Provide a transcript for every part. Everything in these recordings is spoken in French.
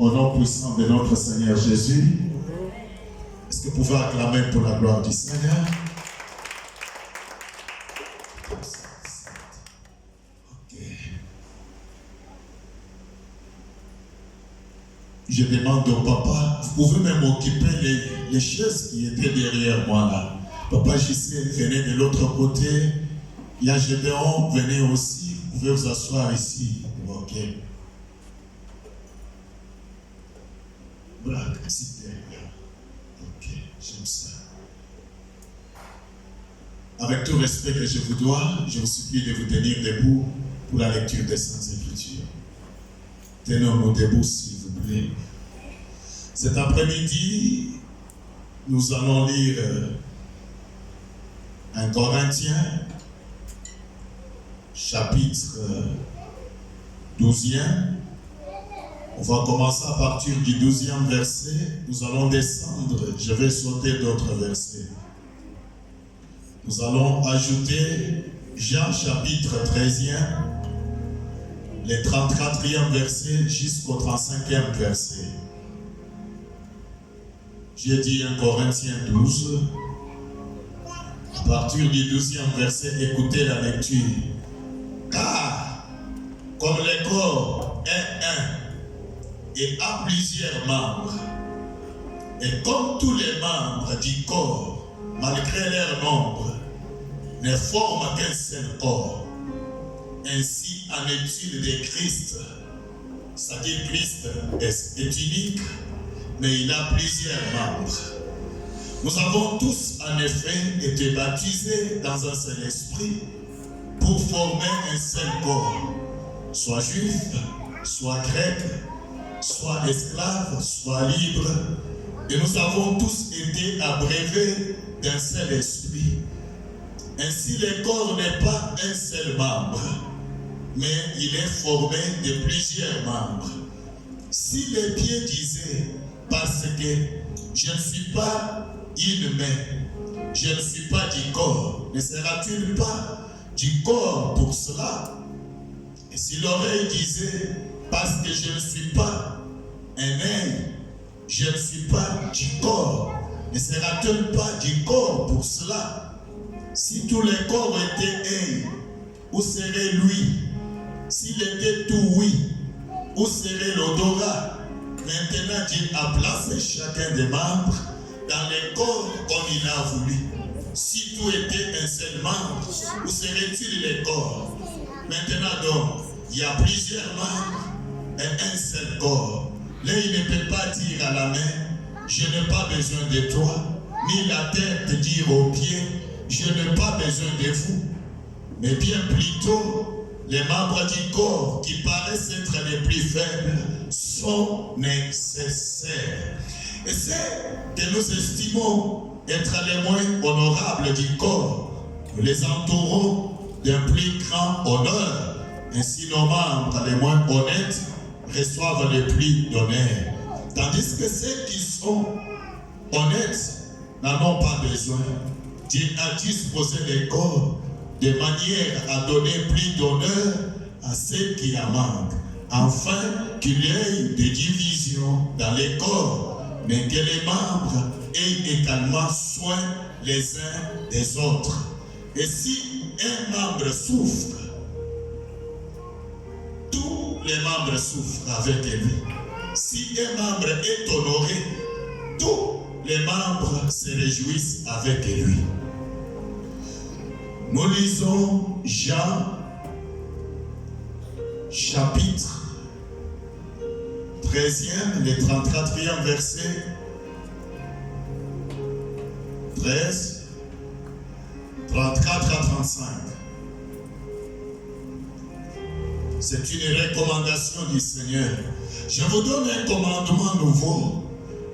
Au nom puissant de notre Seigneur Jésus, est-ce que vous pouvez acclamer pour la gloire du Seigneur? Ok. Je demande au papa, vous pouvez même occuper les chaises qui étaient derrière moi là. Papa JC, venez de l'autre côté. Il y a Gédéon, venez aussi. Vous pouvez vous asseoir ici. Ok. Blague, c'est derrière. Ok, j'aime ça. Avec tout respect que je vous dois, je vous supplie de vous tenir debout pour la lecture des Saintes Écritures. Tenons-nous debout, s'il vous plaît. Cet après-midi, nous allons lire 1 Corinthiens, chapitre 12e. On va commencer à partir du 12e verset. Nous allons descendre. Je vais sauter d'autres versets. Nous allons ajouter Jean chapitre 13e, les 34e versets jusqu'au 35e verset. J'ai dit 1 Corinthiens 12. À partir du 12e verset, écoutez la lecture. Car, comme le corps est un et a plusieurs membres, et comme tous les membres du corps, malgré leur nombre, ne forment qu'un seul corps, ainsi en est-il de Christ. C'est-à-dire Christ est unique, mais il a plusieurs membres. Nous avons tous en effet été baptisés dans un seul esprit pour former un seul corps, soit juif, soit grec, soit esclave, soit libre, et nous avons tous été abreuvés d'un seul esprit. Ainsi le corps n'est pas un seul membre, mais il est formé de plusieurs membres. Si les pieds disaient, parce que je ne suis pas une main, je ne suis pas du corps, ne sera-t-il pas du corps pour cela? Et si l'oreille disait, parce que je ne suis pas un œil, je ne suis pas du corps, ne sera-t-il pas du corps pour cela? Si tous les corps étaient œil, où serait lui? S'il était tout oui, où serait l'odorat? Maintenant, Dieu a placé chacun des membres dans les corps comme il a voulu. Si tout était un seul membre, où serait-il les corps? Maintenant donc, il y a plusieurs membres et un seul corps. L'œil ne peut pas dire à la main, je n'ai pas besoin de toi, ni la tête dire aux pieds, je n'ai pas besoin de vous. Mais bien plutôt, les membres du corps qui paraissent être les plus faibles sont nécessaires. Et c'est que nous estimons être les moins honorables du corps. Nous les entourons d'un plus grand honneur. Ainsi nos membres les moins honnêtes reçoivent le plus d'honneur. Tandis que ceux qui sont honnêtes n'en ont pas besoin. Dieu a disposé les corps de manière à donner plus d'honneur à ceux qui en manquent, afin qu'il y ait des divisions dans les corps, mais que les membres aient également soin les uns des autres. Et si un membre souffre, tous les membres souffrent avec lui. Si un membre est honoré, tous les membres se réjouissent avec lui. Nous lisons Jean, chapitre 13e, le 34e verset, 13, 34 à 35. C'est une recommandation du Seigneur. Je vous donne un commandement nouveau.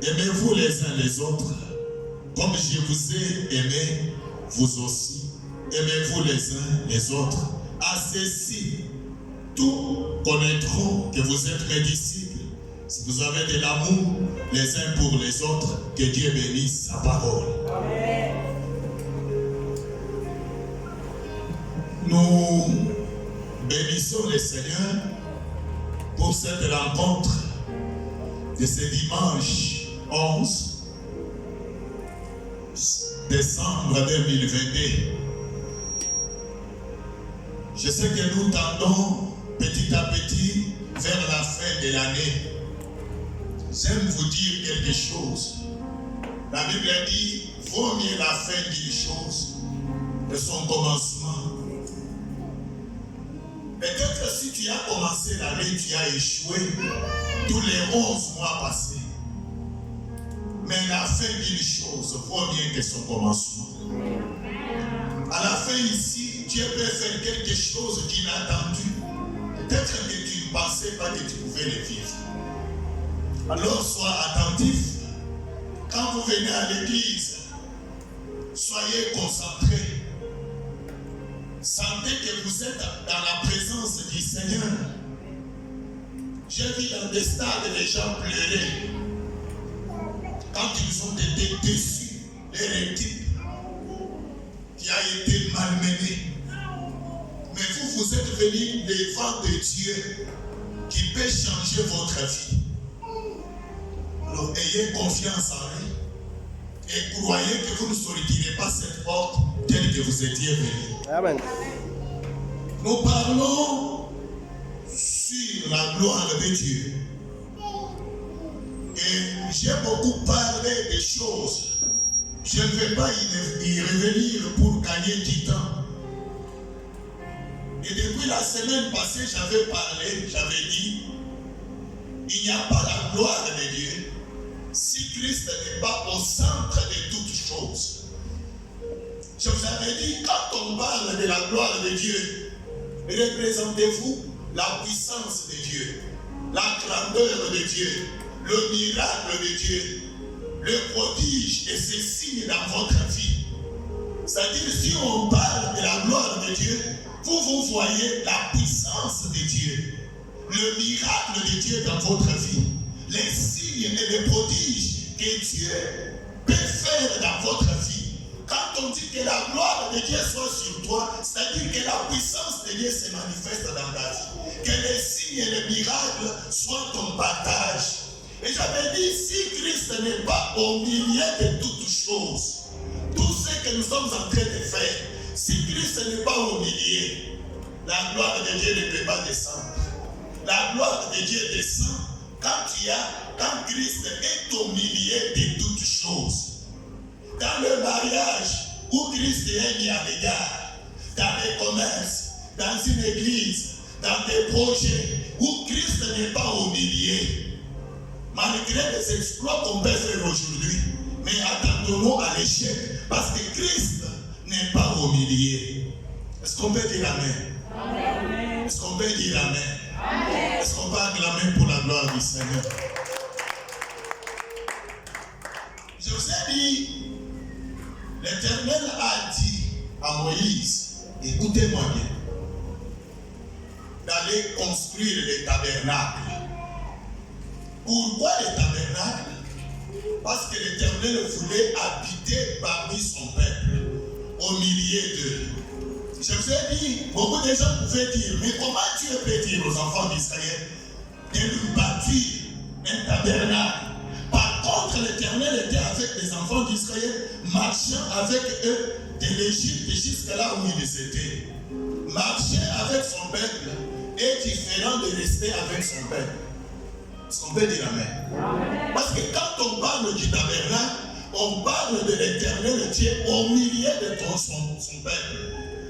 Aimez-vous les uns les autres, comme je vous ai aimé, vous aussi. Aimez-vous les uns les autres. À ceci, tous connaîtront que vous êtes mes disciples. Si vous avez de l'amour les uns pour les autres, que Dieu bénisse sa parole. Amen. Nous bénissons le Seigneur pour cette rencontre de ce dimanche 11 décembre 2022. Je sais que nous tendons petit à petit vers la fin de l'année. J'aime vous dire quelque chose. La Bible dit, vaut mieux la fin d'une chose que son commencement. Peut-être si tu as commencé l'année, tu as échoué tous les 11 mois passés. Mais la fin d'une chose vaut mieux que son commencement. À la fin ici, Dieu peut faire quelque chose d'inattendu. Peut-être que tu ne pensais pas que tu pouvais le vivre. Alors sois attentif. Quand vous venez à l'église, soyez concentrés. Sentez que vous êtes dans la présence du Seigneur. J'ai vu dans des stades les gens pleurer quand ils ont été déçus leur équipe qui a été malmenée. Mais vous êtes venus devant de Dieu qui peut changer votre vie. Alors ayez confiance en lui et croyez que vous ne sortirez pas cette porte telle que vous étiez venus. Amen. Nous parlons sur la gloire de Dieu. Et j'ai beaucoup parlé des choses. Je ne vais pas y revenir pour gagner du temps. Et depuis la semaine passée, j'avais dit, il n'y a pas la gloire de Dieu si Christ n'est pas au centre de toutes choses. Je vous avais dit, quand on parle de la gloire de Dieu, représentez-vous la puissance de Dieu, la grandeur de Dieu, le miracle de Dieu, le prodige et ses signes dans votre vie. C'est-à-dire, si on parle de la gloire de Dieu, vous voyez la puissance de Dieu, le miracle de Dieu dans votre vie, les signes et les prodiges que Dieu peut faire dans votre vie. Quand on dit que la gloire de Dieu soit sur toi, c'est-à-dire que la puissance de Dieu se manifeste dans ta vie, que les signes et les miracles soient ton partage. Et j'avais dit, si Christ n'est pas au milieu de toutes choses, tout ce que nous sommes en train de faire, si Christ n'est pas au milieu, la gloire de Dieu ne peut pas descendre. La gloire de Dieu descend quand Christ est au milieu de toutes choses. Dans le mariage où Christ est mis à l'égard, dans les commerces, dans une église, dans des projets où Christ n'est pas au milieu, malgré les exploits qu'on peut faire aujourd'hui, mais attendons-nous à l'échec parce que Christ n'est pas au milieu. Est-ce qu'on peut dire Amen? Amen. Est-ce qu'on peut dire Amen? Amen. Est-ce qu'on peut acclamer pour la gloire du Seigneur? Je vous ai dit, l'Éternel a dit à Moïse, écoutez-moi bien, d'aller construire le tabernacle. Pourquoi le tabernacle? Parce que l'Éternel voulait habiter parmi son peuple, au milieu d'eux. Je vous ai dit, beaucoup de gens pouvaient dire, mais comment Dieu peut dire aux enfants d'Israël de lui bâtir un tabernacle? Par contre, l'Éternel était avec les enfants d'Israël, marchant avec eux de l'Égypte jusqu'à là où ils étaient. Marcher avec son peuple est différent de rester avec son peuple. Est-ce qu'on peut dire Amen? Parce que quand on parle du tabernacle, on parle de l'Éternel Dieu au milieu de son peuple.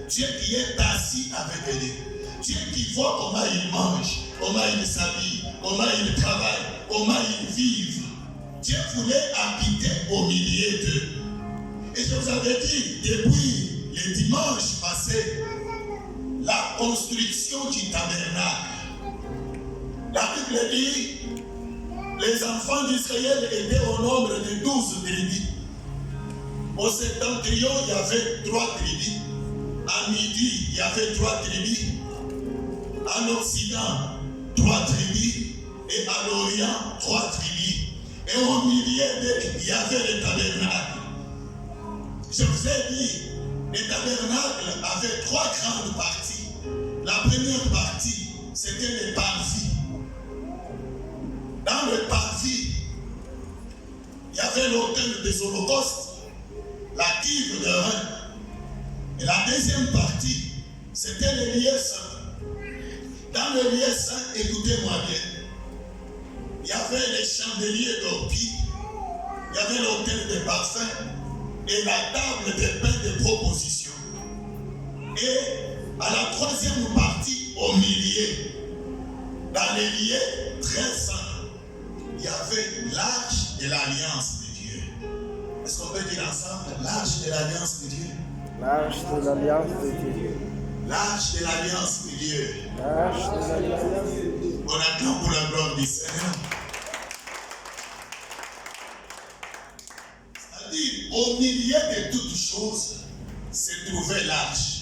Dieu qui est assis avec eux. Dieu qui voit comment il mange, comment il s'habille, comment il travaille, comment il vit. Dieu voulait habiter au milieu d'eux. Et je vous avais dit, depuis le dimanche passé, la construction du tabernacle. La Bible dit, les enfants d'Israël étaient au nombre de 12 tribus. Au septentrion, il y avait 3 tribus. À midi, il y avait 3 tribus. À l'Occident, 3 tribus. Et à l'Orient, 3 tribus. Et au milieu d'eux, il y avait le tabernacle. Je vous ai dit, le tabernacle avait 3 grandes parties. La première partie, c'était le parvis. Dans le parvis, il y avait l'autel des holocaustes, la cuve de rein. Et la deuxième partie, c'était le lieu saint. Dans le lieu saint, écoutez-moi bien, il y avait les chandeliers d'orpie, il y avait l'autel des parfums et la table des pains de proposition. Et à la troisième partie, au milieu, dans les lieux très saints, il y avait l'arche de l'alliance de Dieu. Est-ce qu'on peut dire ensemble l'arche de l'alliance de Dieu? L'arche de l'alliance de Dieu. L'arche de l'alliance de Dieu. L'arche de l'alliance de Dieu. On acclame pour la gloire du Seigneur. C'est-à-dire, au milieu de toutes choses, se trouvait l'arche.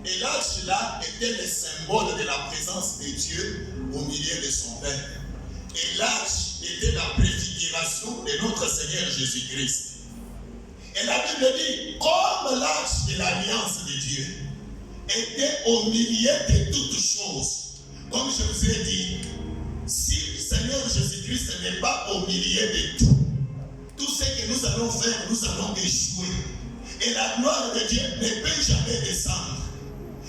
Et l'arche là était le symbole de la présence de Dieu au milieu de son peuple. Et l'arche était la préfiguration de notre Seigneur Jésus-Christ. Et la Bible dit, comme l'arche de l'alliance de Dieu était au milieu de toutes choses, comme je vous ai dit, si le Seigneur Jésus-Christ n'est pas au milieu de tout ce que nous allons faire, nous allons échouer. Et la gloire de Dieu ne peut jamais descendre.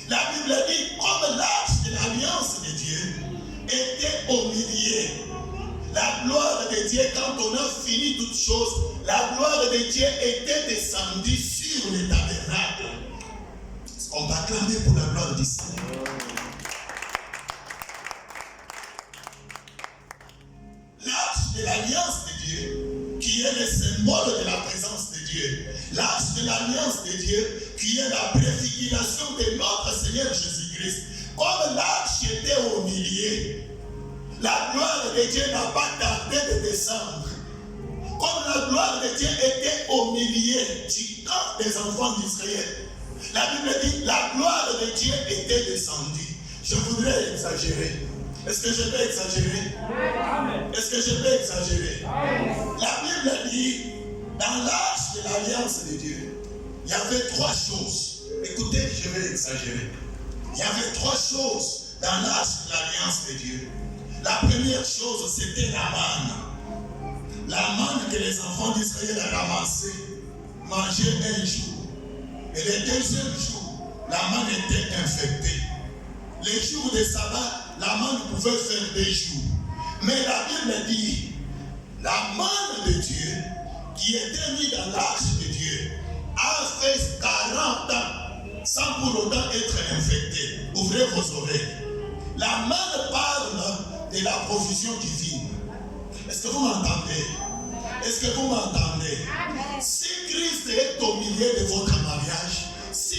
La Bible dit, comme l'arche de l'alliance de Dieu était au milieu, la gloire de Dieu, quand on a fini toutes choses, la gloire de Dieu était descendue sur le tabernacle. On va clamer pour la gloire du Seigneur. L'arche de l'alliance de Dieu, qui est le symbole de la présence de Dieu. L'arche de l'alliance de Dieu, qui est la préfiguration de notre Seigneur Jésus-Christ. Comme l'arche était au milieu, la gloire de Dieu n'a pas tardé de descendre. Comme la gloire de Dieu était au milieu du camp des enfants d'Israël, la Bible dit la gloire de Dieu était descendue. Je voudrais exagérer. Est-ce que je peux exagérer? Est-ce que je peux exagérer? La Bible dit, dans l'arche de l'alliance de Dieu, il y avait trois choses. Écoutez, je vais exagérer. Il y avait trois choses dans l'arche de l'alliance de Dieu. La première chose, c'était la manne. La manne que les enfants d'Israël ont ramassée, mangeaient un jour. Et le deuxième jour, la manne était infectée. Les jours de sabbat, la manne pouvait faire 2 jours. Mais la Bible dit, la manne de Dieu, qui était mise dans l'arche de Dieu, a fait 40 ans sans pour autant être infectée. Ouvrez vos oreilles. La manne parle de la provision divine. Est-ce que vous m'entendez? Est-ce que vous m'entendez? Si Christ est au milieu de votre mariage, si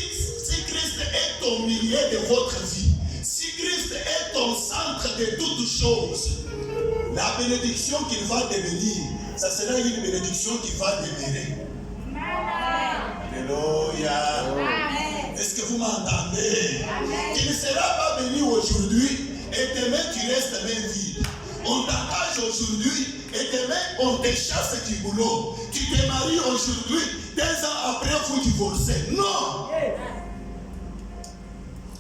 Christ est au milieu de votre vie, si Christ est au centre de toutes choses, la bénédiction qu'il va devenir, ça sera une bénédiction qui va demeurer. Alléluia. Est-ce que vous m'entendez? Tu ne seras pas béni aujourd'hui et demain tu restes même vide. On t'engage aujourd'hui et demain on te chasse du boulot. Tu te maries aujourd'hui, 2 ans après vous divorcez. Non!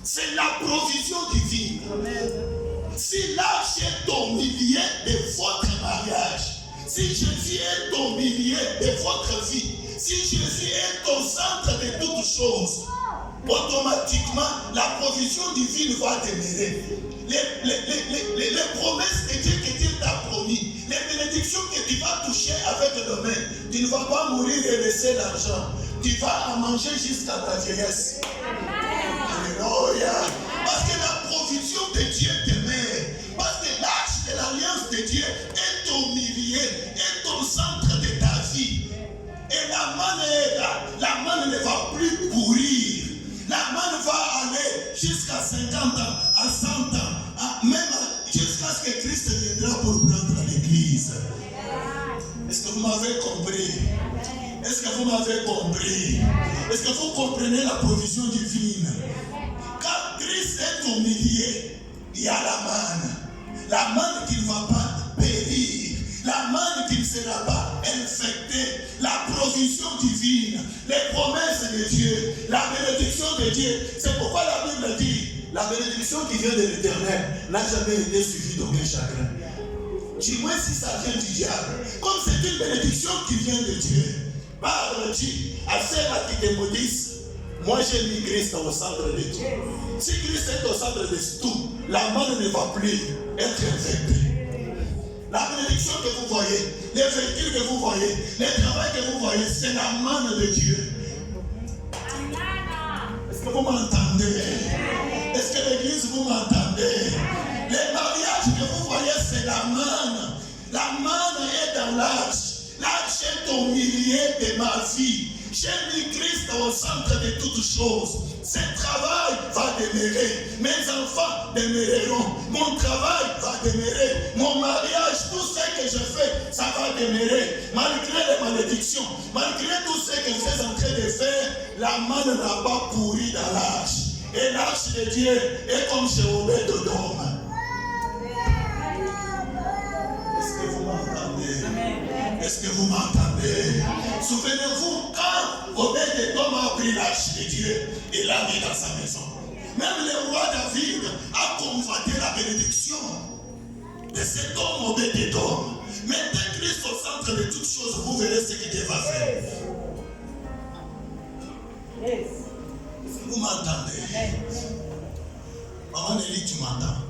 C'est la provision divine. Si l'arche est au milieu de votre mariage, si Jésus est au milieu de votre vie, si Jésus est au centre de toutes choses, automatiquement la provision divine va demeurer. Les promesses de Dieu que Dieu t'a promis, les bénédictions que tu vas toucher avec le main, tu ne vas pas mourir et laisser l'argent. Tu vas en manger jusqu'à ta vieillesse. Alléluia. Parce que la provision de Dieu demeure. Parce que l'arche de l'alliance de Dieu est au milieu, est au centre de ta vie. Et la manne est là. La manne ne va plus pourrir. La manne va aller jusqu'à 50 ans, à 100 ans, même jusqu'à ce que Christ viendra pour prendre l'église. Est-ce que vous m'avez compris? Est-ce que vous m'avez compris? Est-ce que vous comprenez la provision divine? Quand Christ est au milieu, il y a la manne qui ne va pas périr, la manne qui ne sera pas infectée, la provision divine, les promesses de Dieu, la bénédiction de Dieu. C'est pourquoi la Bible dit, la bénédiction qui vient de l'Éternel n'a jamais été suivie d'aucun chagrin. dis-moi si ça vient du diable. Comme c'est une bénédiction qui vient de Dieu. Parle, dis, à ceux qui te maudissent, moi j'ai mis Christ au centre de Dieu. Si Christ est au centre de tout, la manne ne va plus être infectée. La bénédiction que vous voyez, les véhicules que vous voyez, les travail que vous voyez, c'est la manne de Dieu. Est-ce que vous m'entendez? Est-ce que l'église vous m'entendez? Les mariages que vous voyez, c'est la manne. La manne est dans l'arche. L'arche est au milieu de ma vie. J'ai mis Christ au centre de toutes choses. Ce travail va demeurer. Mes enfants demeureront. Mon travail va demeurer. Mon mariage, tout ce que je fais, ça va demeurer. Malgré les malédictions, malgré tout ce que je suis en train de faire, la manne n'a pas pourri dans l'arche. Et l'arche de Dieu est comme chez Obed-Edom. Est-ce que vous m'entendez? Est-ce que vous m'entendez? Souvenez-vous, quand Obed-Edom a pris l'arche de Dieu et l'a mis dans sa maison, même le roi David a convoité la bénédiction de cet homme Obed-Edom. Mettez Christ au centre de toutes choses, vous verrez ce que Dieu va faire. Est-ce que vous m'entendez? Maman Nelly, tu m'entends?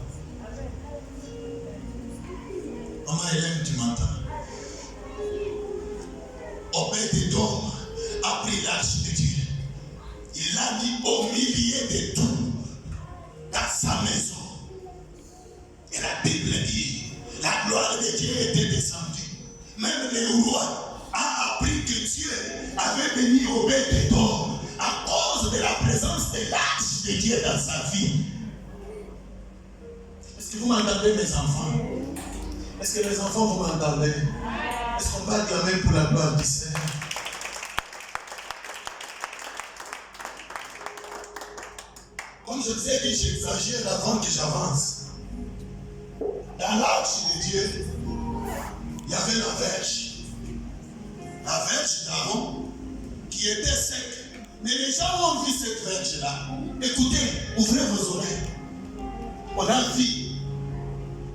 Maman Hélène, tu m'entends? Obed-Edom a pris l'arche de Dieu. Il l'a mis au milieu de tout, dans sa maison. Et la Bible dit, la gloire de Dieu était descendue. Même le roi a appris que Dieu avait béni Obed-Edom à cause de la présence de l'arche de Dieu dans sa vie. Est-ce que vous m'entendez, mes enfants? Est-ce que les enfants, vous m'entendez? Est-ce qu'on va acclamer pour la gloire du Seigneur? Comme je vous ai dit, j'exagère avant que j'avance. Dans l'arche de Dieu, il y avait la verge. La verge d'Aaron qui était sec. Mais les gens ont vu cette verge-là. Écoutez, ouvrez vos oreilles. On a vu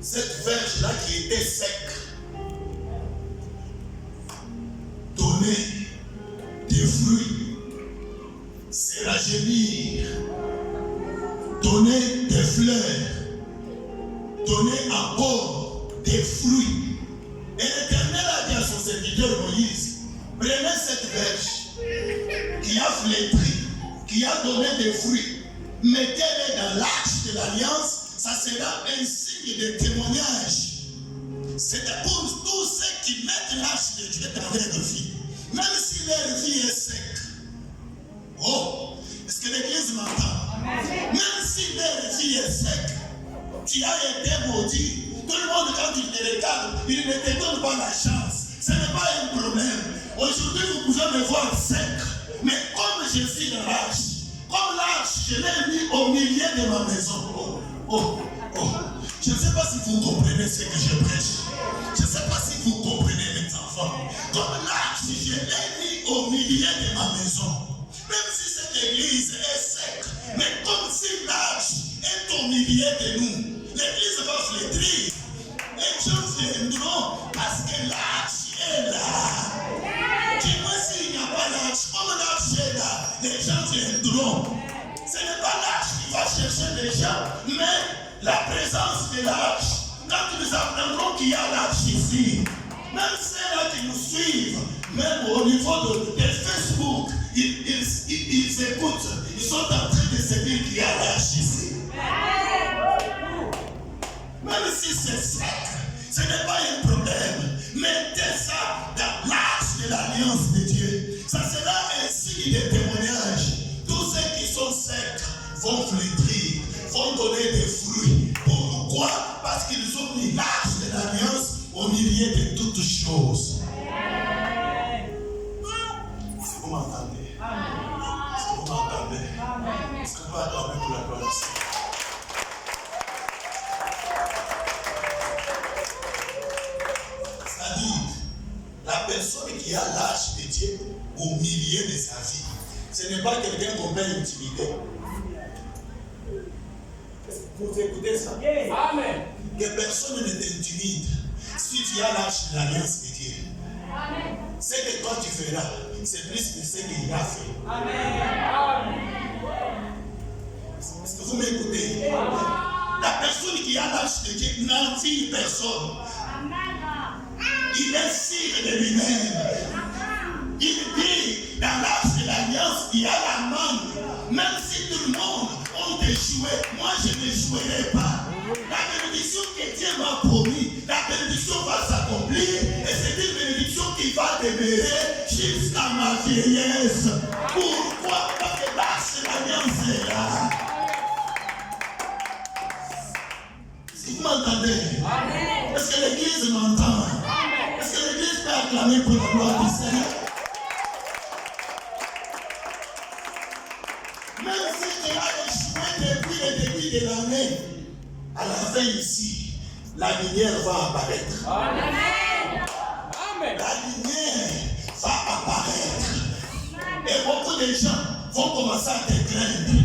cette verge-là qui était sec. Donner des fruits, c'est rajeunir. Donner des fleurs, donner encore des fruits. Et l'Éternel a dit à son serviteur Moïse, prenez cette verge qui a flétri, qui a donné des fruits, mettez-les dans l'arche de l'alliance, ça sera un signe de témoignage. C'est pour tous ceux qui mettent l'arche de Dieu dans leur vie, même si leur vie est sec. Oh, est-ce que l'église m'entend? Même si leur vie est sec, tu as été maudit. Tout le monde, quand il te regarde, il ne te donne pas la chance. Ce n'est pas un problème. Aujourd'hui, vous pouvez me voir sec. Mais comme je suis dans l'arche, comme l'arche, je l'ai mis au milieu de ma maison. Je ne sais pas si vous comprenez ce que je prêche. Je ne sais pas si vous comprenez, mes enfants. Comme l'arche, je l'ai mis au milieu de ma maison. Même si cette église est sec, mais comme si l'arche est au milieu de nous, l'église va flétrir. Les gens viendront parce que l'arche est là. Dis-moi s'il n'y a pas l'arche, comme l'arche est là, les gens viendront. Ce n'est pas l'arche qui va chercher les gens, mais la présence de l'arche. Quand nous apprendrons qu'il y a l'arche ici, même ceux-là qui nous suivent, même au niveau de Facebook, ils écoutent, ils sont en train de se dire qu'il y a l'arche ici. Même si c'est sec, ce n'est pas un problème. Mettez ça dans l'arche de l'alliance de Dieu. Ça sera un signe de témoignage. Tous ceux qui sont secs vont flétrir, vont donner des fruits. Pourquoi? Parce qu'ils ont mis l'arche de l'alliance au milieu de toutes choses. Est-ce que vous m'entendez? Est-ce que vous m'entendez? Est-ce qu'on va attendre pour la gloire du Seigneur? C'est-à-dire, la personne qui a l'arche de Dieu au milieu de sa vie, ce n'est pas quelqu'un qu'on peut intimider. Vous écoutez ça? Amen. Que personne ne t'intimide. si tu as l'arche de l'alliance de Dieu, ce que toi tu feras, c'est plus que ce qu'il a fait. Est-ce que vous m'écoutez? La personne qui a l'arche de Dieu n'envie personne. Il est sûr de lui-même. Il dit, dans l'arche de l'alliance, il y a la manne. Même si tout le monde a échoué, moi je n'échouerai pas. La bénédiction que Dieu m'a promis, la bénédiction va s'accomplir. Et c'est une bénédiction qui va demeurer jusqu'à ma vieillesse. Pourquoi? Parce que l'arche de l'alliance est là. Si vous m'entendez, est-ce que l'église m'entend? Est-ce que l'église peut acclamer pour la gloire du Seigneur? Même si tu as échoué depuis le début de l'année, à la fin ici, la lumière va apparaître. Amen. La lumière va apparaître. Et beaucoup de gens vont commencer à te craindre.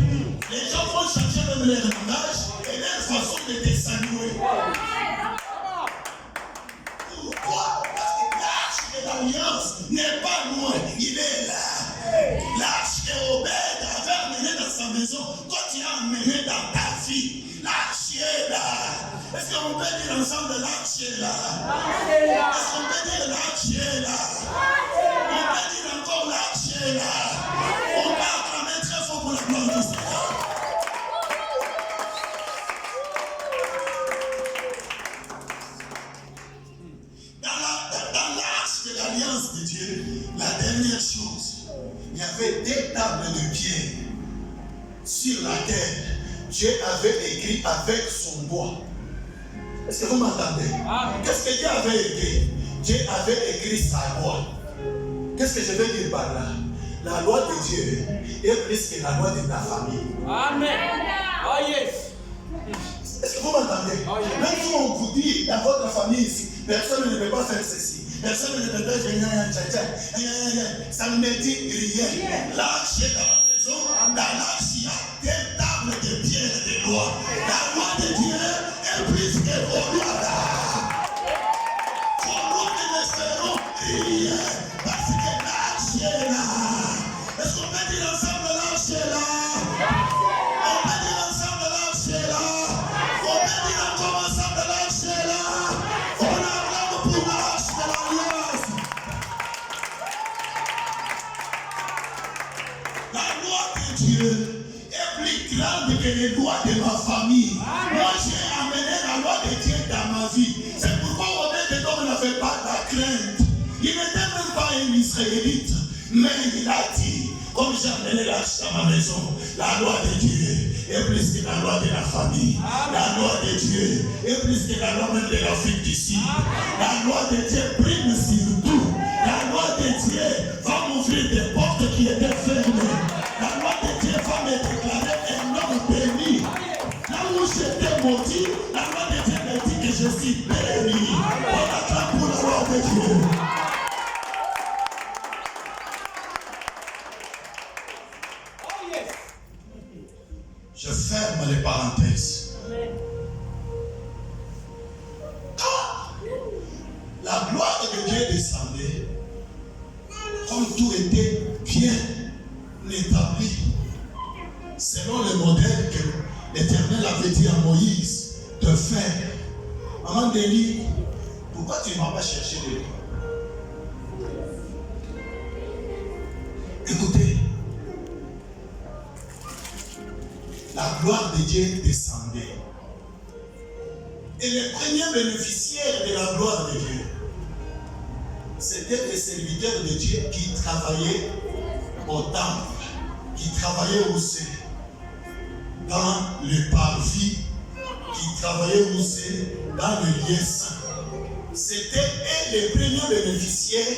Les gens vont changer même leur langage et leur façon de te saluer. Pourquoi? Parce que l'arche de l'alliance n'est pas loin, il est là. L'arche que Obed avait amené dans sa maison, quand tu as amené dans ta vie, l'arche est là. Est-ce qu'on peut dire ensemble l'arche est là? Est-ce qu'on peut dire l'arche est là? On peut dire encore l'arche est là. On va acclamer très fort pour la gloire du Seigneur. Dans l'arche de l'alliance de Dieu, la dernière chose, il y avait des tables de pierre sur la terre. Dieu avait écrit avec son doigt. Est-ce que vous m'entendez? Qu'est-ce que Dieu avait écrit? Dieu avait écrit sa loi. Qu'est-ce que je veux dire par là? La loi de Dieu est plus que la loi de ta famille. Amen. Oh yes. Est-ce que vous m'entendez? Même si on vous dit dans votre famille ici, personne ne peut pas faire ceci. Personne ne peut pas faire ça ne me dit rien. L'arche est dans la maison. Dans l'arche, il y a des tables de pierre et de loi. La loi de Dieu est plus que vos lois là. Vos lois ne seront rien. Parce que l'arche est là. Est-ce qu'on peut dire ensemble l'arche est là? On peut dire ensemble l'arche est là. On peut dire encore ensemble l'arche est là. On acclame pour l'arche de l'alliance. La loi de Dieu est plus grande que les lois de ma famille. Moi, j'ai amené la loi de Dieu dans ma vie. C'est pourquoi Obed Edom n'avait pas de crainte. Il n'était même pas un Israélite. Mais il a dit, comme j'ai amené l'arche dans ma maison, la loi de Dieu est plus que la loi de la famille. La loi de Dieu est plus que la loi même de l'Afrique d'ici. La loi de Dieu prime sur tout. La loi de Dieu va m'ouvrir des portes qui étaient fermées. La loi de Dieu va me déclarer un homme béni. Là où j'étais maudit, la loi de Dieu me dit que je suis béni. On acclame pour la loi de Dieu. Je ferme les parenthèses. Quand la gloire de Dieu descendait, comme tout était bien établi, selon le modèle que l'Éternel avait dit à Moïse de faire. Maman Denis, pourquoi tu ne m'as pas cherché de lui? Écoutez, la gloire de Dieu descendait. Et les premiers bénéficiaires de la gloire de Dieu, c'était les serviteurs de Dieu qui travaillaient au temple, qui travaillaient aussi dans le parvis, qui travaillaient aussi dans le lieu saint. C'était eux les premiers bénéficiaires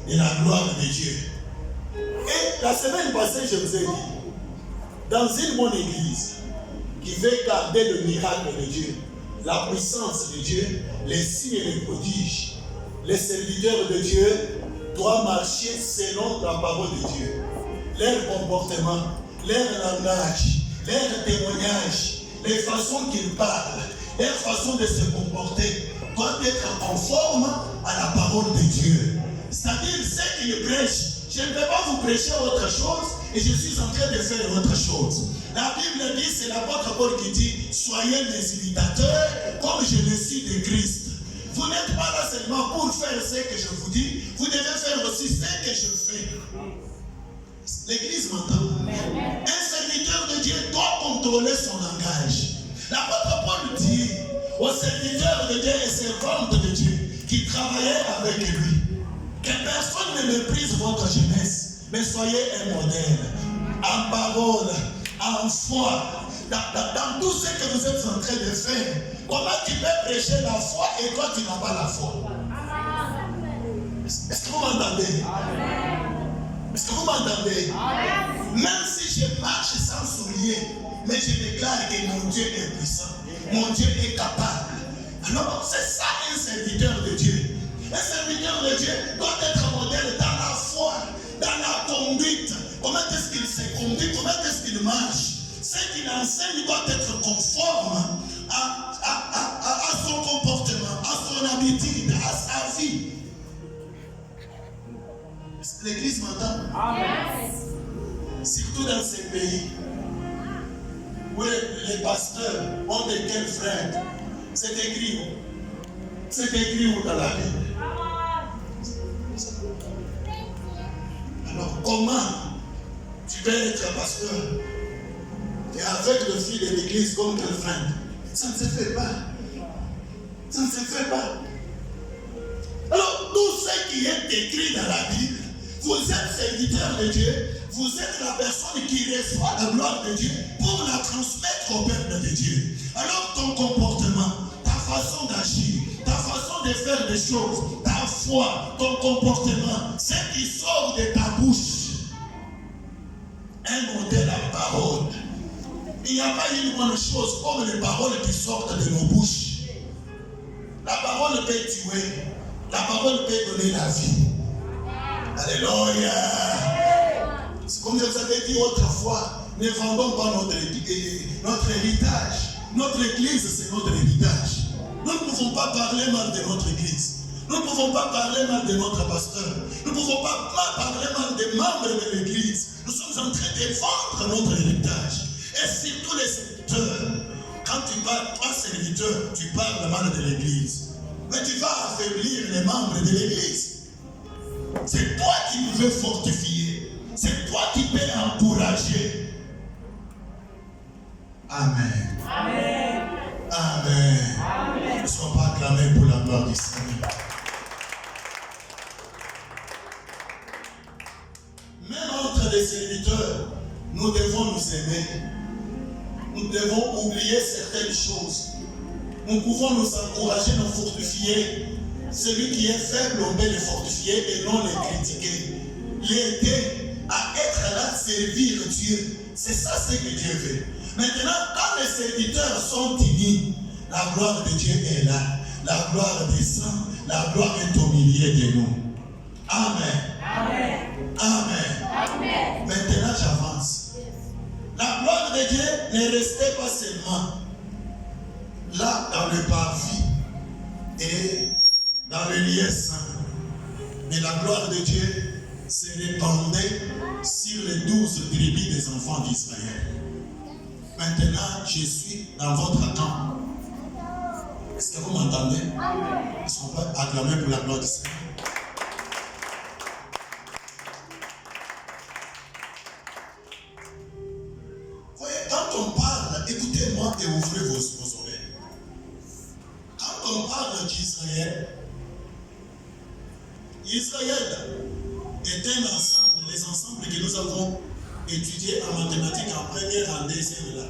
de la gloire de Dieu. Et la semaine passée, je vous ai dit, dans une bonne église qui veut garder le miracle de Dieu, la puissance de Dieu, les signes et les prodiges, les serviteurs de Dieu doivent marcher selon la parole de Dieu. Leur comportement, leur langage, leur témoignage, les façons qu'ils parlent, leur façon de se comporter doit être conforme à la parole de Dieu. C'est-à-dire, ce qu'il prêche, je ne vais pas vous prêcher autre chose et je suis en train de faire autre chose. La Bible dit, c'est l'apôtre Paul qui dit, soyez mes imitateurs comme je le suis de Christ. Vous n'êtes pas là seulement pour faire ce que je vous dis, vous devez faire aussi ce que je fais. L'Église m'entend. Un serviteur de Dieu doit contrôler son langage. L'apôtre Paul dit aux serviteurs de Dieu et servantes de Dieu qui travaillaient avec lui, que personne ne méprise votre jeunesse, mais soyez un modèle en parole, en foi, dans tout ce que vous êtes en train de faire. Comment tu peux prêcher la foi et toi tu n'as pas la foi? Est-ce que vous m'entendez? Est-ce que vous m'entendez? Même si je marche sans souliers, mais je déclare que mon Dieu est puissant, mon Dieu est capable. Alors c'est ça un serviteur de Dieu. Un serviteur de Dieu doit être modèle dans la foi, dans la conduite. Comment est-ce qu'il se conduit? Comment est-ce qu'il marche? Ce qu'il enseigne doit être conforme à son comportement, à son habitude, à sa vie. L'Église m'entend? Surtout dans ces pays où les pasteurs ont des quels frères. C'est écrit où? C'est écrit où dans la Bible? Alors comment tu peux être pasteur et avec le fil de l'église comme tel frère? Ça ne se fait pas. Ça ne se fait pas. Alors tout ce qui est écrit dans la Bible, vous êtes serviteur de Dieu, vous êtes la personne qui reçoit la gloire de Dieu pour la transmettre au peuple de Dieu. Alors ton comportement, ta façon d'agir, ta façon de faire des choses, ta foi, ton comportement, ce qui sort de ta bouche, un modèle à parole. Il n'y a pas une bonne chose comme les paroles qui sortent de nos bouches. La parole peut tuer, la parole peut donner la vie. Alléluia. C'est comme je vous avais dit autrefois, ne vendons pas notre héritage. Notre église, c'est notre héritage. Nous ne pouvons pas parler mal de notre église. Nous ne pouvons pas parler mal de notre pasteur. Nous ne pouvons pas parler mal des membres de l'église. Nous sommes en train de vendre notre héritage. Et surtout les serviteurs. Quand tu parles, toi serviteur, tu parles mal de l'église. Mais tu vas affaiblir les membres de l'église. C'est toi qui veux fortifier. C'est toi qui peux encourager. Amen. Amen. Amen. Ne sois pas acclamé pour la gloire du Seigneur. Même entre les serviteurs, nous devons nous aimer. Nous devons oublier certaines choses. Nous pouvons nous encourager, nous fortifier. Celui qui est faible, on peut le fortifier et non le critiquer. L'aider à être là, servir Dieu. C'est ça ce que Dieu veut. Maintenant, quand les serviteurs sont unis, la gloire de Dieu est là. La gloire descend. La gloire est au milieu de nous. Amen. Amen. Amen. Amen. Maintenant, j'avance. La gloire de Dieu ne restait pas seulement là dans le parvis et dans le lieu saint. Mais la gloire de Dieu se répandait sur les 12 tribus des enfants d'Israël. Maintenant, je suis dans votre camp. Est-ce que vous m'entendez? Est-ce qu'on peut acclamer pour la gloire du Seigneur? Voyez, quand on parle, écoutez-moi et ouvrez vos oreilles. Quand on parle d'Israël, Israël est un ensemble, les ensembles que nous avons étudiés en mathématiques en première, en deuxième là.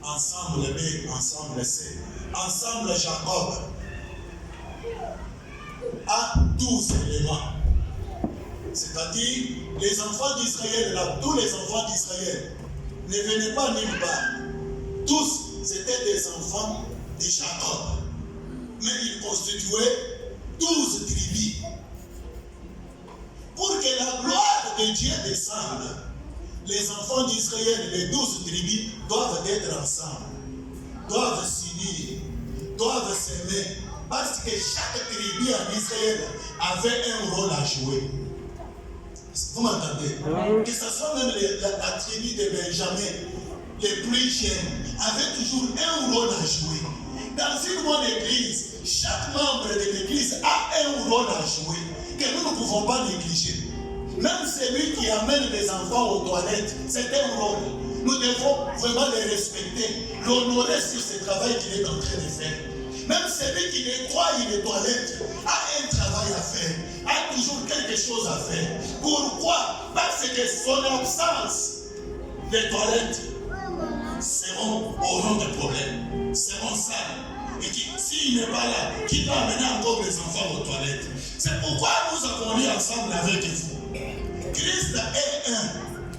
Ensemble B, ensemble C, ensemble Jacob a 12 éléments. C'est-à-dire, les enfants d'Israël, là, tous les enfants d'Israël ne venaient pas nulle part. Tous, c'était des enfants de Jacob. Mais ils constituaient 12 tribus. Pour que la gloire de Dieu descende, les enfants d'Israël, les 12 tribus, doivent être ensemble, doivent s'unir, doivent s'aimer. Parce que chaque tribu en Israël avait un rôle à jouer. Vous m'entendez? Que ce soit même la tribu de Benjamin, les plus jeunes, avaient toujours un rôle à jouer. Dans une bonne église, chaque membre de l'église a un rôle à jouer que nous ne pouvons pas négliger. Même celui qui amène des enfants aux toilettes, c'est un rôle. Nous devons vraiment les respecter, l'honorer sur ce travail qu'il est en train de faire. Même celui qui nettoie les toilettes a un travail à faire, a toujours quelque chose à faire. Pourquoi? Parce que son absence, les toilettes auront des problèmes, seront sales. Et s'il n'est pas là, qui va amener encore les enfants aux toilettes? C'est pourquoi nous avons lu ensemble avec vous. Christ est un,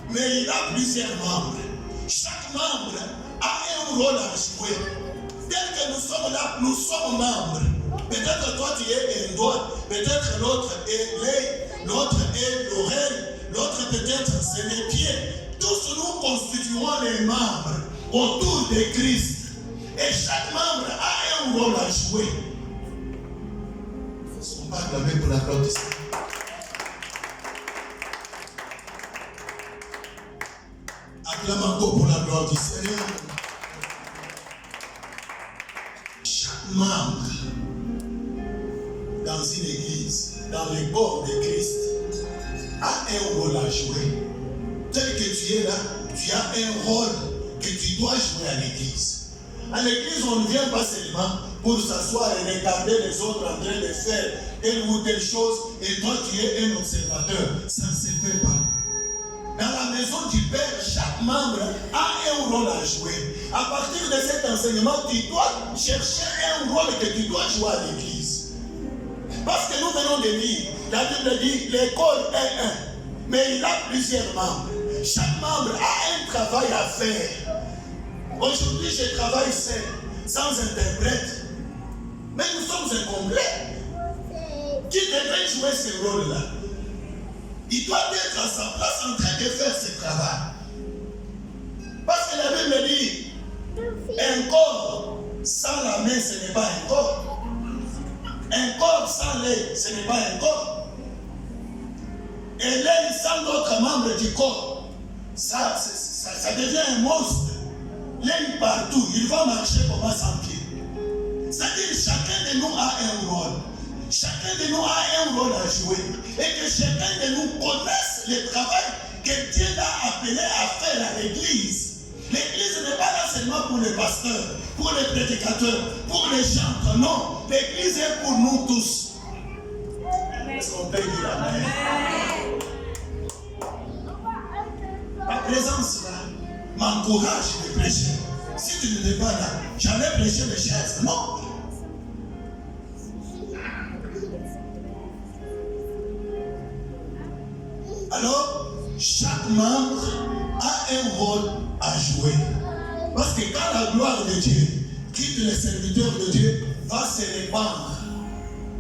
mais il a plusieurs membres. Chaque membre a un rôle à jouer. Tel que nous sommes là, nous sommes membres. Peut-être toi tu es un doigt, peut-être l'autre est l'œil, l'autre est l'oreille, l'autre peut-être c'est les pieds. Tous nous constituons les membres autour de Christ. Et chaque membre a un rôle à jouer. Il ne faut pas acclamer pour la gloire du Seigneur. Acclame encore pour la gloire du Seigneur. Chaque membre dans une église, dans le corps de Christ, a un rôle à jouer. Tel que tu es là, tu as un rôle que tu dois jouer à l'église. À l'église, on ne vient pas seulement pour s'asseoir et regarder les autres en train de faire telle ou telle chose et toi tu es un observateur. Ça ne se fait pas. Dans la maison du Père, chaque membre a un rôle à jouer. À partir de cet enseignement, tu dois chercher un rôle que tu dois jouer à l'église. Parce que nous venons de lire, la Bible dit, l'école est un, mais il a plusieurs membres. Chaque membre a un travail à faire. Aujourd'hui, je travaille seul, sans interprète. Mais nous sommes incomplets. Qui devrait jouer ce rôle-là? Il doit être à sa place en train de faire ce travail. Parce que la Bible dit, un corps sans la main, ce n'est pas un corps. Un corps sans l'œil, ce n'est pas un corps. Et l'œil sans d'autres membres du corps, ça devient un monstre. L'œil partout, il va marcher comme un sans pied. C'est-à-dire chacun de nous a un rôle. Chacun de nous a un rôle à jouer. Et que chacun de nous connaisse le travail que Dieu l'a appelé à faire à l'église. L'église n'est pas là seulement pour les pasteurs, pour les prédicateurs, pour les chantres. Non, l'église est pour nous tous. Est-ce qu'on peut dire amen? Ma présence là m'encourage de prêcher. Si tu n'étais pas là, j'allais prêcher les chaises. Non. Alors, chaque membre a un rôle à jouer. Parce que quand la gloire de Dieu quitte les serviteurs de Dieu, va se répandre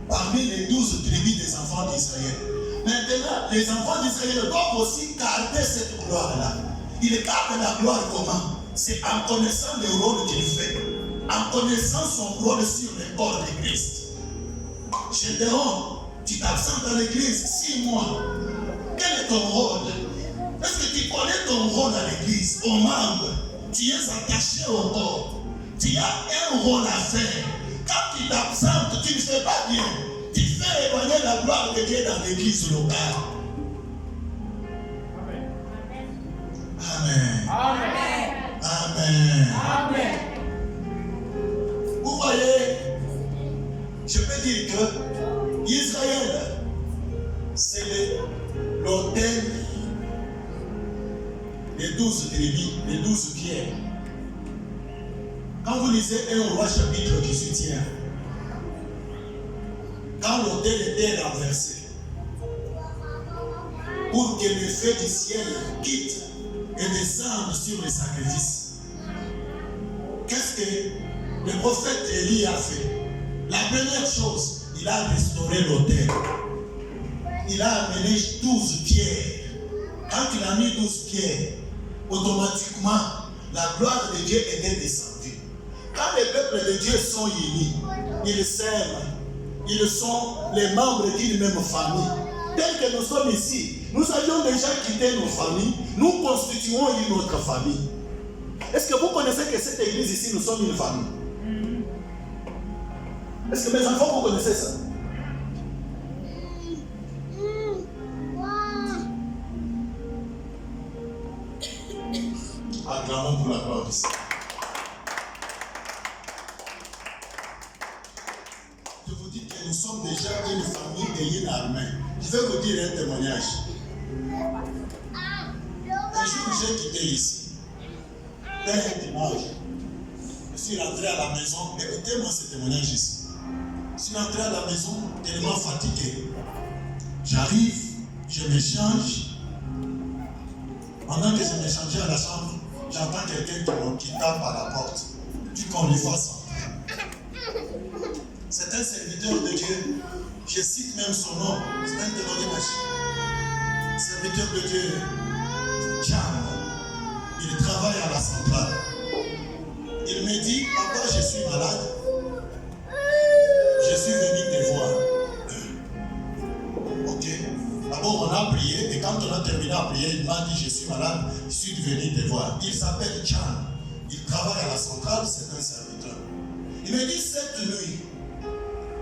parmi les 12 tribus des enfants d'Israël. Maintenant, les enfants d'Israël doivent aussi garder cette gloire-là. Ils gardent la gloire comment? C'est en connaissant le rôle qu'il fait, en connaissant son rôle sur le corps de Christ. Gédéon, tu t'absentes à l'église 6 mois. Quel est ton rôle? Est-ce que tu connais ton rôle à l'église, aux membres? Tu es attaché au corps. Tu as un rôle à faire. Quand tu t'absentes, tu ne fais pas bien. Tu fais éloigner la gloire de Dieu dans l'église locale. Amen. Amen. Amen. Amen. Vous voyez, je peux dire que Israël, c'est l'autel des 12 tribus, des 12 pierres. Quand vous lisez 1 Roi chapitre 18, quand l'autel était renversé, pour que le feu du ciel quitte et descende sur les sacrifices, qu'est-ce que le prophète Élie a fait? La première chose, il a restauré l'autel. Il a amené 12 pierres. Quand il a mis 12 pierres, automatiquement, la gloire de Dieu était descendue. Quand les peuples de Dieu sont unis, ils s'aiment. Ils sont les membres d'une même famille. Tel que nous sommes ici, nous avions déjà quitté nos familles, nous constituons une autre famille. Est-ce que vous connaissez que cette église ici, nous sommes une famille? Est-ce que mes enfants, vous connaissez ça? Acclamons pour la gloire du Seigneur. Je vous dis que nous sommes déjà une famille et une armée. Je vais vous dire un témoignage. Un jour, j'ai quitté ici. Dès un dimanche, je suis rentré à la maison. Écoutez-moi ce témoignage ici. Je suis rentré à la maison tellement fatigué. J'arrive, je m'échange. Pendant que je m'échangeais à la chambre, j'entends quelqu'un qui tape à la porte. Du qu'on lui fasse entrer. C'est un serviteur de Dieu. Je cite même son nom. C'est un témoignage. Serviteur de Dieu. Jean. Il travaille à la centrale. Il me dit, papa, je suis malade. Je suis venu te voir. Ok. D'abord, on a prié. Et quand on a terminé à prier, il m'a dit, je suis malade. Je suis venu te voir. Il s'appelle Jean. Il travaille à la centrale. C'est un serviteur. Il me dit, cette nuit,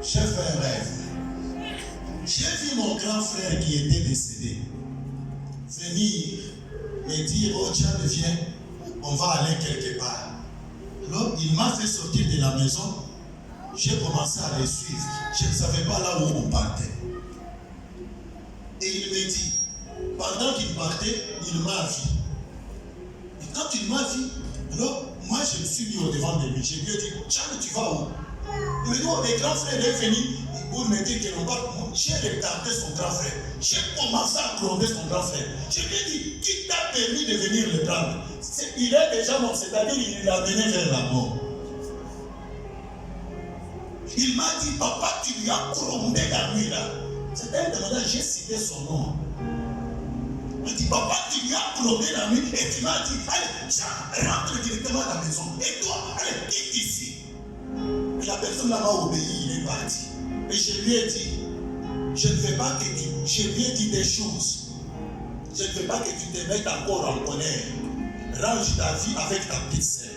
j'ai fait un rêve. J'ai vu mon grand frère qui était décédé venir me dire, oh Tiens, viens, on va aller quelque part. Alors, il m'a fait sortir de la maison. J'ai commencé à les suivre. Je ne savais pas là où on partait. Et il me dit, pendant qu'il partait, il m'a vu. Et quand il m'a vu, alors, moi je me suis mis au devant de lui. Je lui ai dit, Tiens, tu vas où? Il me dit, oh, les grands frères est venu pour me dire que non pas. J'ai regardé son grand frère. J'ai commencé à gronder son grand frère. Je lui ai dit, qui t'a permis de venir le prendre? Il est déjà mort, c'est-à-dire il l'a mené vers la mort. Il m'a dit, papa, tu lui as grondé la nuit là. C'était un témoignage, j'ai cité son nom. Il m'a dit, papa, tu lui as grondé la nuit et tu m'as dit, allez, rentre directement à la maison. Et toi, allez, quitte ici. Et la personne là m'a obéi, il est parti. Et je lui ai dit, je ne veux pas que tu... Je lui ai dit des choses. Je ne veux pas que tu te mettes encore en colère. Range ta vie avec ta petite sœur.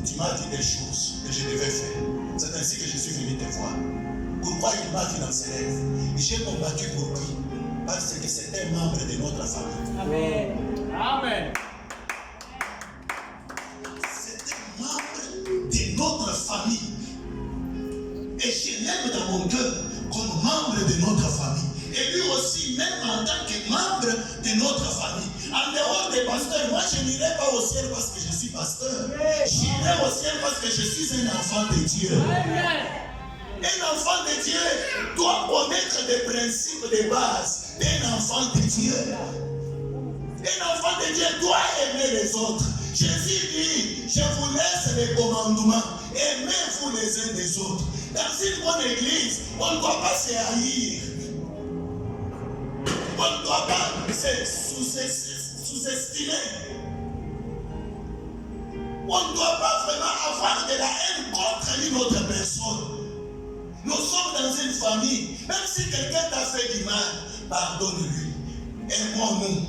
Tu m'as dit des choses que je devais faire. C'est ainsi que je suis venu te voir. Pourquoi il m'a vu dans ses rêves? J'ai combattu pour lui. Parce que c'était un membre de notre famille. Amen. Amen. C'était un membre de notre famille. Et je l'aime dans mon cœur comme membre de notre famille. Et lui aussi, même en tant que membre de notre famille. En dehors des pasteurs, moi je n'irai pas au ciel parce que je suis pasteur. J'irai au ciel parce que je suis un enfant de Dieu. Un enfant de Dieu doit connaître des principes de base d'un enfant de Dieu. Un enfant de Dieu doit aimer les autres. Jésus dit, je vous laisse les commandements. Aimez-vous les uns des autres. Dans une bonne église, on ne doit pas se haïr. On ne doit pas se sous-estimer. On ne doit pas vraiment avoir de la haine contre une autre personne. Nous sommes dans une famille. Même si quelqu'un t'a fait du mal, pardonne-lui. Aime-nous.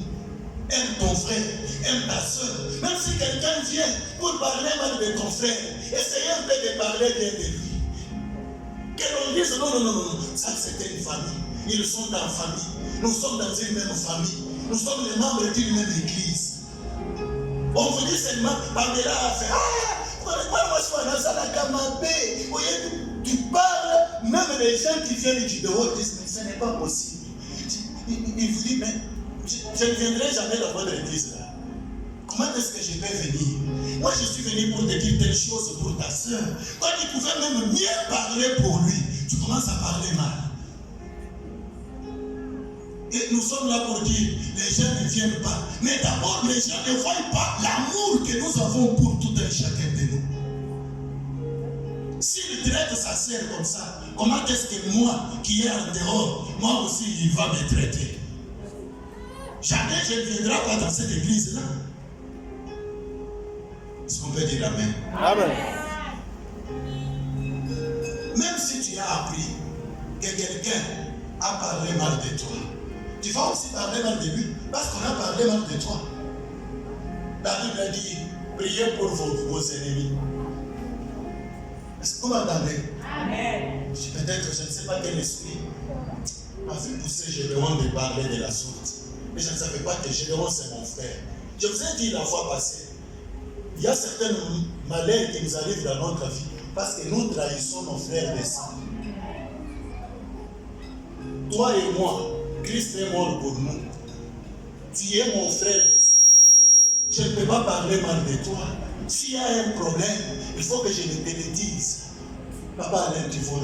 Aime ton frère. Aime ta soeur. Même si quelqu'un vient pour parler mal de ton frère, essayez un peu de parler bien de lui. Que l'on dise non, ça c'était une famille. Ils sont en famille. Nous sommes dans une même famille. Nous sommes les membres d'une même église. On vous dit seulement, Pamela a fait, tu parles, même les gens qui viennent du dehors disent, mais ce n'est pas possible. Il vous dit, mais je ne viendrai jamais dans votre église là. Comment est-ce que je vais venir? Moi je suis venu pour te dire telle chose pour ta soeur. Toi tu pouvais même mieux parler pour lui. Tu commences à parler mal. Et nous sommes là pour dire, les gens ne viennent pas. Mais d'abord, les gens ne voient pas l'amour que nous avons pour tout un chacun de nous. S'il traite sa sœur comme ça, comment est-ce que moi, qui est en dehors, moi aussi, il va me traiter? Jamais je ne viendrai pas dans cette église-là. Est-ce qu'on peut dire Amen? Amen. Même si tu as appris que quelqu'un a parlé mal de toi, tu vas aussi parler mal de lui parce qu'on a parlé mal de toi. La Bible a dit, priez pour vos ennemis. Est-ce que vous m'entendez? Amen. Peut-être, je ne sais pas quel esprit m'a fait pousser Gédéon de parler de la sorte. Mais je ne savais pas que Gédéon c'est mon frère. Je vous ai dit la fois passée, il y a certains malheurs qui nous arrivent dans notre vie parce que nous trahissons nos frères de sang. Toi et moi, Christ est mort pour nous. Tu es mon frère de sang. Je ne peux pas parler mal de toi. S'il y a un problème, il faut que je te le dise. Papa Alain, tu vois,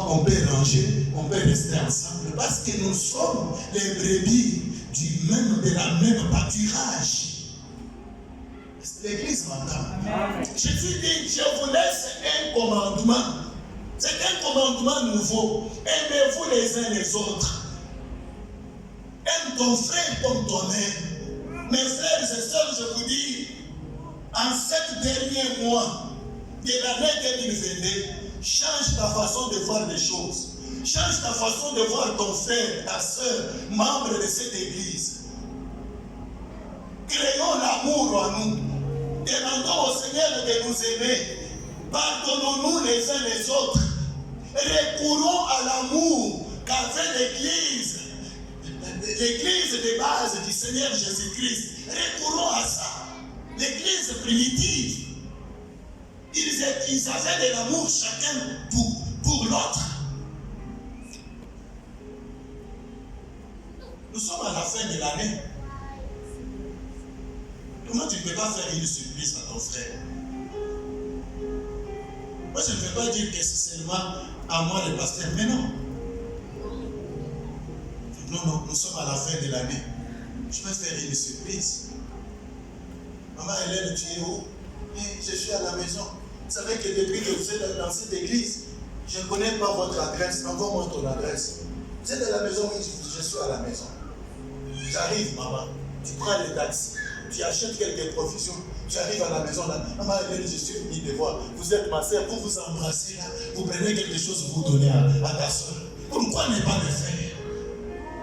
on peut ranger, on peut rester ensemble parce que nous sommes les brebis de la même pâturage. L'église m'entend. Jésus dit, je vous laisse un commandement. C'est un commandement nouveau. Aimez-vous les uns les autres. Aime ton frère comme toi-même. Mes frères et sœurs, je vous dis, en 7 derniers mois de l'année 2022, change ta façon de voir les choses. Change ta façon de voir ton frère, ta sœur, membre de cette église. Créons l'amour en nous. Demandons au Seigneur de nous aimer. Pardonnons-nous les uns les autres. Recourons à l'amour qu'avait l'Église de base du Seigneur Jésus-Christ. Recourons à ça. L'Église primitive. Ils avaient de l'amour chacun pour l'autre. Nous sommes à la fin de l'année. Comment tu ne peux pas faire une surprise à ton frère? Moi, je ne veux pas dire que c'est seulement à moi le pasteur, mais non. Non, nous sommes à la fin de l'année. Je peux faire une surprise. Maman Hélène, tu es où? Je suis à la maison. Vous savez que depuis que vous êtes dans cette église, je ne connais pas votre adresse. Envoie-moi ton adresse. Vous êtes à la maison? Oui, je suis à la maison. J'arrive, maman. Tu prends le taxi. Tu achètes quelques provisions, tu arrives à la maison là, maman, je suis venu te voir, vous êtes ma soeur, vous vous embrassez là, vous prenez quelque chose, vous donnez à ta soeur. Pourquoi ne pas le faire?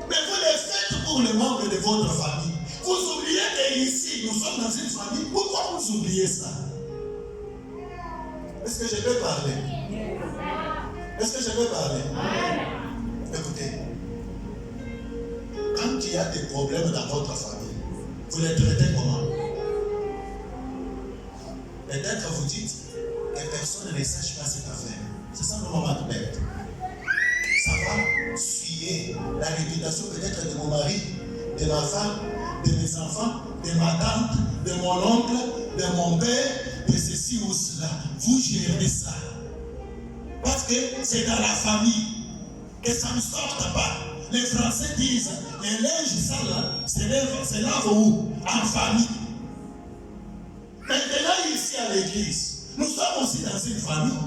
Mais vous le faites pour les membres de votre famille. Vous oubliez qu'ici, nous sommes dans une famille, pourquoi vous oubliez ça? Est-ce que je peux parler? Est-ce que je peux parler? Écoutez, quand il y a des problèmes dans votre famille, vous les traitez comment? Peut-être vous dites que personne ne sache pas cette affaire. C'est simplement ma bête. Ça va suyer la réputation peut-être de mon mari, de ma femme, de mes enfants, de ma tante, de mon oncle, de mon père, de ceci ou cela. Vous gérez ça. Parce que c'est dans la famille que ça ne sorte pas. Les Français disent, les linges sales se lavent où? En famille. Maintenant, ici à l'église, nous sommes aussi dans une famille.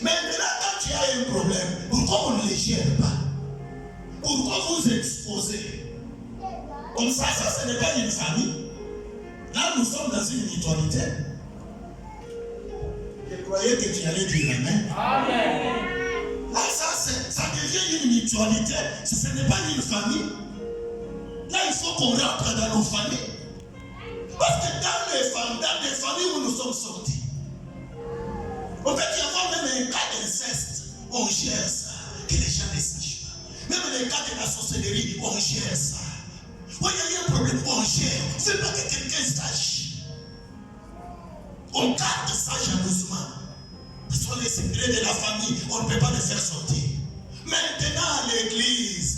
Maintenant, quand tu as un problème, pourquoi on ne les gère pas? Pourquoi vous exposez? Comme ça, ce n'est pas une famille. Là, nous sommes dans une mutualité. Je croyais que tu allais dire Amen. Amen. Là, ça devient une mutualité. Ce n'est pas une famille. Là, il faut qu'on rentre dans nos familles. Parce que dans les familles où nous sommes sortis, on peut y avoir même un cas d'inceste. On gère ça. Que les gens ne sachent pas. Même les cas de la sorcellerie, on gère ça. Oui, il y a un problème, on gère. C'est pas que quelqu'un sache. On garde ça jalousement. Ce sont les secrets de la famille, on ne peut pas les faire sortir. Maintenant, à l'église,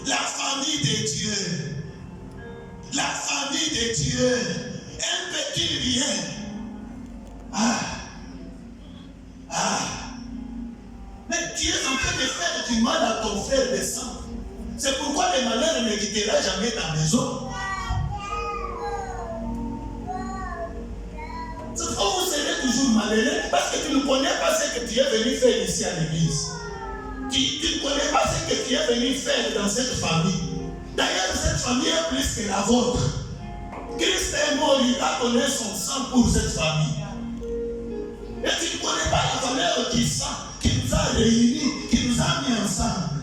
la famille de Dieu, la famille de Dieu, un petit rien. Mais tu es en train de faire du mal à ton frère de sang. C'est pourquoi le malheur ne quittera jamais ta maison. C'est pourquoi vous serez toujours malheureux, parce que tu ne connais pas ce que tu es venu faire ici à l'église. Tu ne connais pas ce que tu es venu faire dans cette famille. D'ailleurs, cette famille est plus que la vôtre. Christ est mort, il a donné son sang pour cette famille. Et tu ne connais pas la valeur du sang qui nous a réunis, qui nous a mis ensemble.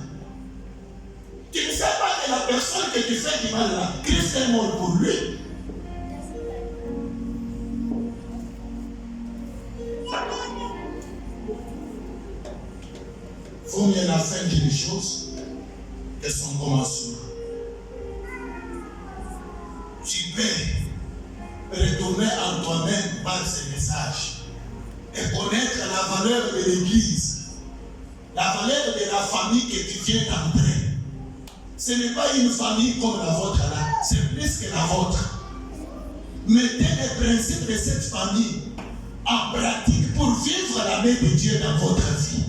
Tu ne sais pas que la personne que tu fais du mal là, Christ est mort pour lui. Il faut mieux la fin d'une chose que son commencement. Tu peux retourner en toi-même par ces messages et connaître la valeur de l'Église, la valeur de la famille que tu viens d'entrer. Ce n'est pas une famille comme la vôtre là, c'est plus que la vôtre. Mettez les principes de cette famille en pratique pour vivre la main de Dieu dans votre vie.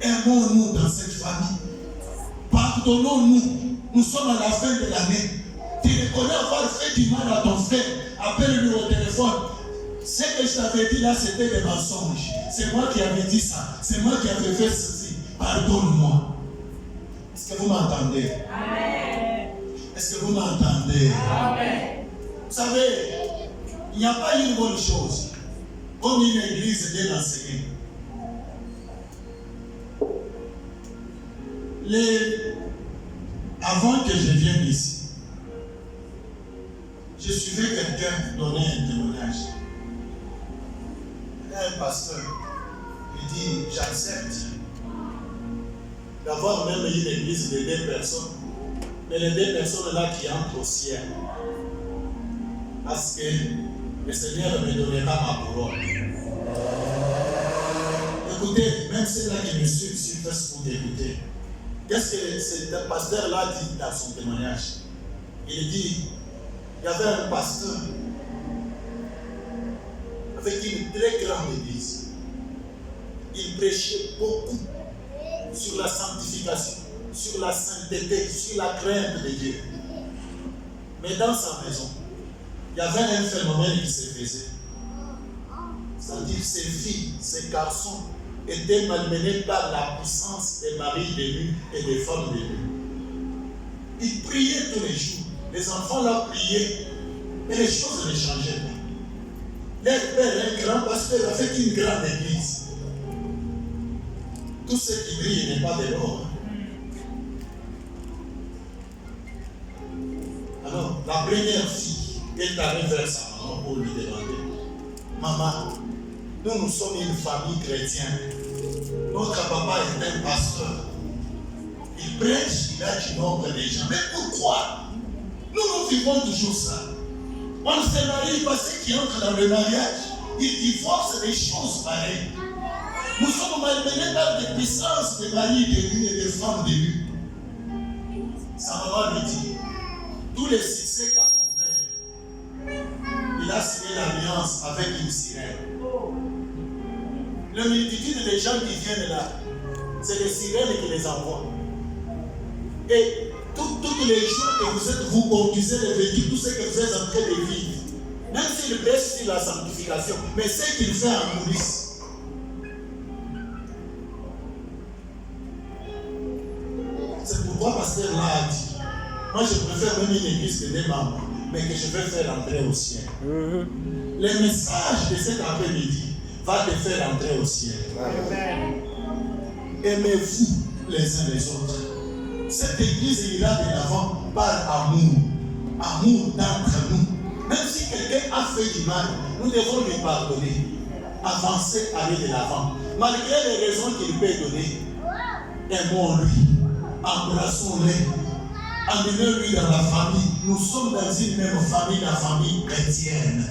Aimons-nous dans cette famille. Pardonnons-nous. Nous sommes à la fin de l'année. Tu reconnais avoir fait du mal à ton frère. Appelle-lui au téléphone. Ce que je t'avais dit là, c'était des mensonges. C'est moi qui avais dit ça. C'est moi qui avais fait ceci. Pardonne-moi. Est-ce que vous m'entendez? Amen. Est-ce que vous m'entendez? Amen. Vous savez, il n'y a pas une bonne chose comme une église bien enseignée. Avant que je vienne ici, je suivais quelqu'un donner un témoignage. Il y a un pasteur, il dit, j'accepte d'avoir même une église de 2 personnes, mais les 2 personnes là qui entrent au ciel. Parce que le Seigneur me donnera ma parole. Écoutez, même ceux-là qui me suivent sur Facebook, écoutez. Qu'est-ce que ce pasteur-là dit dans son témoignage? Il dit, il y avait un pasteur avec une très grande église. Il prêchait beaucoup sur la sanctification, sur la sainteté, sur la crainte de Dieu. Mais dans sa maison, il y avait un phénomène qui se faisait. C'est-à-dire ses filles, ses garçons étaient malmenés par la puissance des maris de lui et des femmes de lui. Ils priaient tous les jours. Les enfants là priaient et les choses ne changeaient pas. Leur père, un grand pasteur, avec une grande église. Tout ce qui brille n'est pas de l'or. Alors, la première fille est arrivée vers sa maman pour lui demander, maman, nous sommes une famille chrétienne. Notre papa est un pasteur. Il prêche, il a du nombre de gens. Mais pourquoi nous vivons toujours ça? On se marie parce qu'ils entrent dans le mariage, ils divorcent des choses pareilles. Nous sommes malmenés par des puissances de maris de lui et des femmes de lui. Sa maman lui dit, tous les succès qu'a ton père, il a signé l'alliance avec une sirène. La multitude des gens qui viennent là, c'est les sirènes qui les envoient. Et tous les jours que vous conduisez les véhicules, tout ce que vous êtes en train de vivre, même s'il prêche sur la sanctification, mais ce qu'il fait en coulisses. C'est pourquoi pasteur là a dit, moi je préfère même une église de 2 membres, mais que je vais faire entrer au ciel. Le message de cet après-midi va te faire entrer au ciel. Aimez-vous les uns les autres. Cette église ira de l'avant par amour. Amour d'entre nous. Même si quelqu'un a fait du mal, nous devons lui pardonner. Avancer, aller de l'avant. Malgré les raisons qu'il peut donner, aimons-lui. Embrassons-le. Emmenez-lui dans la famille. Nous sommes dans une même famille, la famille chrétienne.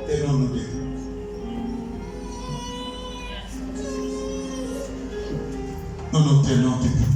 Tenons-nous bien. Nous nous tenons debout.